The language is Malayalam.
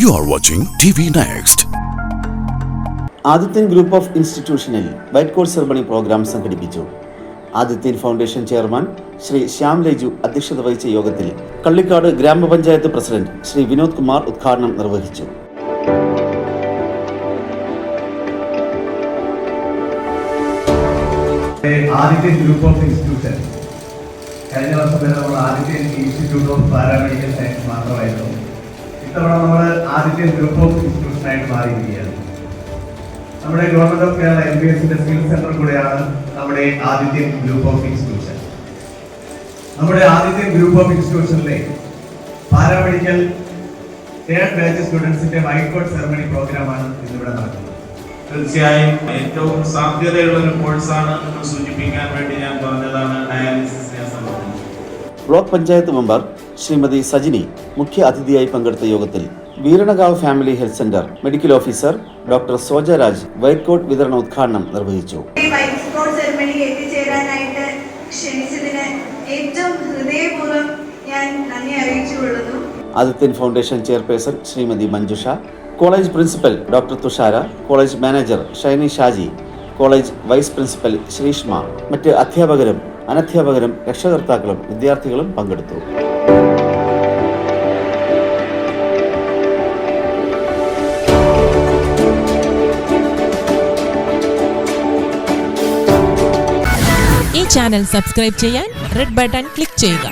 You are watching TV Next. Adithyan group of ഇൻസ്റ്റിറ്റ്യൂഷനിൽ വൈറ്റ് കോട്ട് സെറമണി പ്രോഗ്രാം സംഘടിപ്പിച്ചു. ആദിത്യൻ ഫൗണ്ടേഷൻ ചെയർമാൻ ശ്രീ ശ്യാം ലേജു അധ്യക്ഷത വഹിച്ച യോഗത്തിൽ കള്ളിക്കാട് ഗ്രാമപഞ്ചായത്ത് പ്രസിഡന്റ് ശ്രീ വിനോദ് കുമാർ ഉദ്ഘാടനം നിർവഹിച്ചു. ആദിത്യൻ ഗ്രൂപ്പ് ഓഫ് ഇൻസ്റ്റിറ്റ്യൂഷൻ കഴിഞ്ഞ വർഷം വരെ നമ്മൾ Adithyan institute of paramedical science മാത്രമായിരുന്നു. ഇത്തവണ നമ്മൾ ആദിത്യൻ ഗ്രൂപ്പ് ഓഫ് ഇൻസ്റ്റിറ്റ്യൂഷനായിട്ട് മാറിയിരിക്കുകയാണ്. നമ്മുടെ ഗവൺമെന്റ് ഓഫ് കേരള MBSന്റെ സ്കിൽ സെന്റർ കൂടെയാണ് നമ്മുടെ ആദിത്യൻ ഗ്രൂപ്പ് ഓഫ് ഇൻസ്റ്റിറ്റ്യൂഷൻ. നമ്മുടെ ആദിത്യൻ ഗ്രൂപ്പ് ഓഫ് ഇൻസ്റ്റിറ്റ്യൂഷനിലെ പാരാമെഡിക്കൽ തേർഡ് ബാച്ച് സ്റ്റുഡൻസിന്റെ വൈറ്റ് കോട്ട് സെറമണി പ്രോഗ്രാമാണ് ഇന്നിവിടെ നടക്കുന്നത്. തീർച്ചയായും ഏറ്റവും സാധ്യതയുള്ള ഒരു കോഴ്സാണ് സൂചിപ്പിക്കാൻ വേണ്ടി ഞാൻ പറഞ്ഞതാണ് ഡയാലിസിസിനെ സംബന്ധിച്ച്. ബ്ലോക്ക് പഞ്ചായത്ത് മെമ്പർ ശ്രീമതി സജിനി മുഖ്യ അതിഥിയായി പങ്കെടുത്ത യോഗത്തിൽ Veeranakavu family health centre medical officer doctor Sojaraj white coat വിതരണ ഉദ്ഘാടനം നിർവഹിച്ചു. Adithyan foundation chairperson Shrimati Manjusha, college principal doctor Thushara, college manager Shiny Shaji, college vice principal Sreeshma, മറ്റ് അധ്യാപകരും അനധ്യാപകരും രക്ഷകർത്താക്കളും വിദ്യാർത്ഥികളും പങ്കെടുത്തു. ഈ ചാനൽ സബ്സ്ക്രൈബ് ചെയ്യാൻ റെഡ് ബട്ടൺ ക്ലിക്ക് ചെയ്യുക.